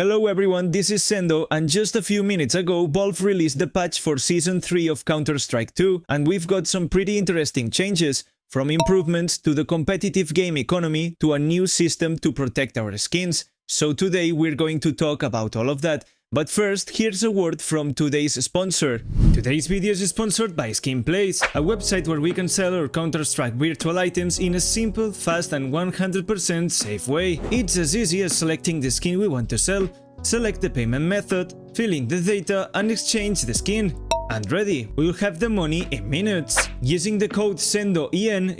Hello everyone, this is Sendoh, and just a few minutes ago Valve released the patch for Season 3 of Counter-Strike 2, and we've got some pretty interesting changes, from improvements to the competitive game economy to a new system to protect our skins. So today we're going to talk about all of that. But first, here's a word from today's sponsor. Today's video is sponsored by SkinPlace, a website where we can sell our Counter-Strike virtual items in a simple, fast and 100% safe way. It's as easy as selecting the skin we want to sell, select the payment method, fill in the data and exchange the skin. And ready, we'll have the money in minutes. Using the code sendoh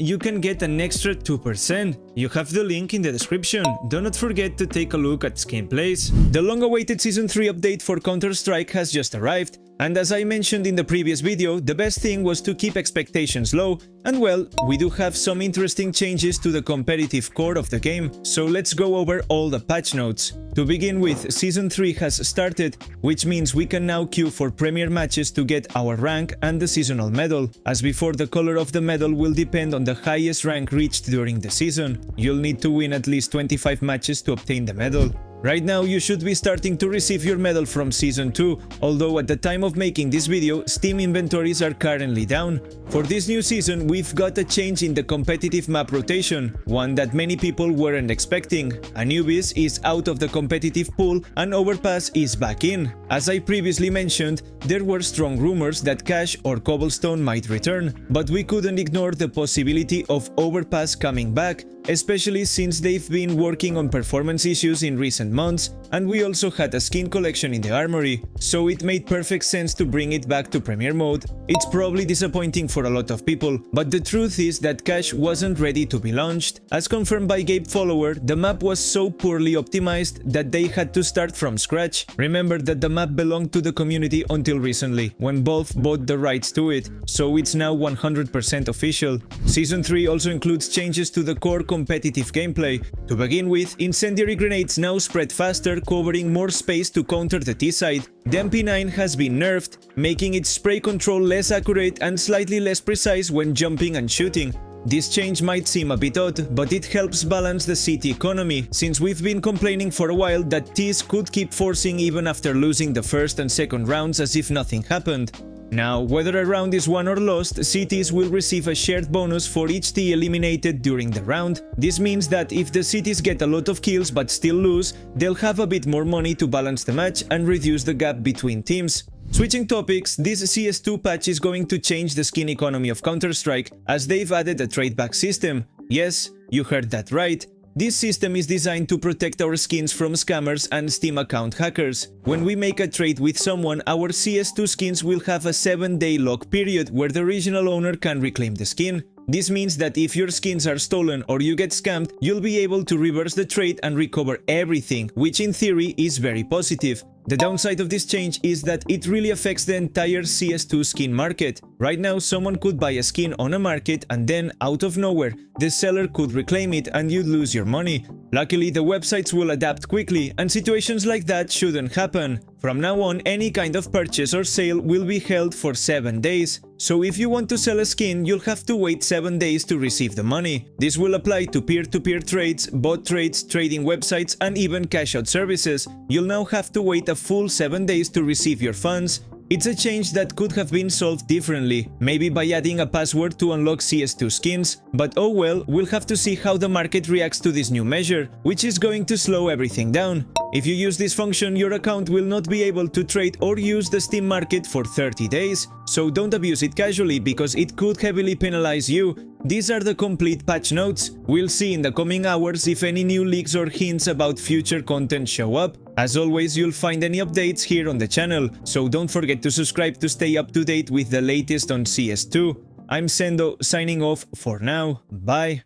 you can get an extra 2%. You have the link in the description. Do not forget to take a look at SkinPlace. The long-awaited Season 3 update for Counter-Strike has just arrived, and as I mentioned in the previous video, the best thing was to keep expectations low, and well, we do have some interesting changes to the competitive core of the game, so let's go over all the patch notes. To begin with, Season 3 has started, which means we can now queue for premier matches to get our rank and the seasonal medal. As before, the color of the medal will depend on the highest rank reached during the season. You'll need to win at least 25 matches to obtain the medal. Right now, you should be starting to receive your medal from Season 2, although at the time of making this video, Steam inventories are currently down. For this new season, we've got a change in the competitive map rotation, one that many people weren't expecting. Anubis is out of the competitive pool and Overpass is back in. As I previously mentioned, there were strong rumors that Cash or Cobblestone might return, but we couldn't ignore the possibility of Overpass coming back, especially since they've been working on performance issues in recent months, and we also had a skin collection in the armory, so it made perfect sense to bring it back to Premier Mode. It's probably disappointing for a lot of people, but the truth is that Cash wasn't ready to be launched. As confirmed by Gabe Follower, the map was so poorly optimized that they had to start from scratch. Remember that the map belonged to the community until recently, when Valve bought the rights to it, so it's now 100% official. Season 3 also includes changes to the core competitive gameplay. To begin with, incendiary grenades now spread faster, covering more space to counter the T-side. The MP9 has been nerfed, making its spray control less accurate and slightly less precise when jumping and shooting. This change might seem a bit odd, but it helps balance the city economy, since we've been complaining for a while that Ts could keep forcing even after losing the first and second rounds as if nothing happened. Now, whether a round is won or lost, cities will receive a shared bonus for each T eliminated during the round. This means that if the cities get a lot of kills but still lose, they'll have a bit more money to balance the match and reduce the gap between teams. Switching topics, this CS2 patch is going to change the skin economy of Counter-Strike, as they've added a trade-back system. Yes, you heard that right. This system is designed to protect our skins from scammers and Steam account hackers. When we make a trade with someone, our CS2 skins will have a 7-day lock period where the original owner can reclaim the skin. This means that if your skins are stolen or you get scammed, you'll be able to reverse the trade and recover everything, which in theory is very positive. The downside of this change is that it really affects the entire CS2 skin market. Right now, someone could buy a skin on a market and then, out of nowhere, the seller could reclaim it and you'd lose your money. Luckily, the websites will adapt quickly and situations like that shouldn't happen. From now on, any kind of purchase or sale will be held for 7 days. So if you want to sell a skin, you'll have to wait 7 days to receive the money. This will apply to peer-to-peer trades, bot trades, trading websites and even cash-out services. You'll now have to wait a full 7 days to receive your funds. It's a change that could have been solved differently, maybe by adding a password to unlock CS2 skins, but oh well, we'll have to see how the market reacts to this new measure, which is going to slow everything down. If you use this function, your account will not be able to trade or use the Steam market for 30 days, so don't abuse it casually because it could heavily penalize you. These are the complete patch notes. We'll see in the coming hours if any new leaks or hints about future content show up. As always, you'll find any updates here on the channel, so don't forget to subscribe to stay up to date with the latest on CS2. I'm Sendoh, signing off for now. Bye.